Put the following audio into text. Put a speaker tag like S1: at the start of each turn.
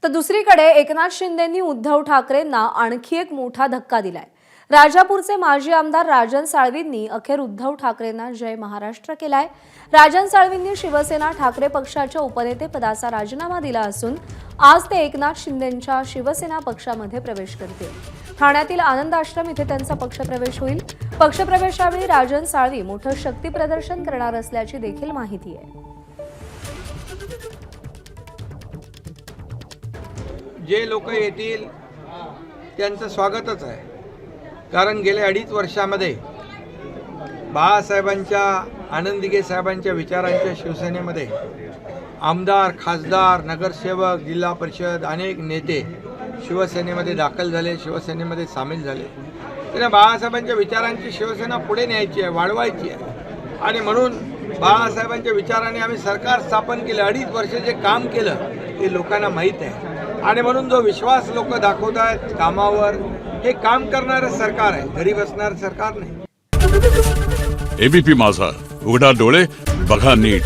S1: तर दुसरीकडे एकनाथ शिंदेंनी उद्धव ठाकरेंना आणखी एक मोठा धक्का दिलाय। राजापूरचे माजी आमदार राजन साळवींनी अखेर उद्धव ठाकरेंना जय महाराष्ट्र केलाय। राजन साळवींनी शिवसेना ठाकरे पक्षाच्या उपनेते पदाचा राजीनामा दिला असून आज ते एकनाथ शिंदेंच्या शिवसेना पक्षामध्ये प्रवेश करतील। ठाण्यातील आनंद आश्रम इथे त्यांचा पक्षप्रवेश होईल। पक्षप्रवेशावेळी राजन साळवी मोठं शक्ती प्रदर्शन करणार असल्याची देखील माहिती आहे।
S2: जे लोक येतील त्यांचं स्वागतच आहे, कारण गेल्या 2.5 वर्षामध्ये बाळासाहेबांच्या आनंद दिघे साहेबांच्या विचारांच्या शिवसेनेमध्ये आमदार, खासदार, नगरसेवक, जिल्हा परिषद अनेक नेते शिवसेनेमध्ये दाखल झाले, शिवसेनेमध्ये सामील झाले। त्यांना बाळासाहेबांच्या विचारांची शिवसेना पुढे न्यायची आहे, वाढवायची आहे आणि म्हणून बाळासाहेबांच्या विचाराने आम्ही सरकार स्थापन केलं। 2.5 वर्ष जे काम केलं ते लोकांना माहीत आहे आणि म्हणून जो विश्वास लोक दाखवत आहेत कामावर, हे काम करणारं सरकार आहे, घरी बसणारं सरकार नाही।
S3: एबीपी माझा, उघडा डोळे बघा नीट।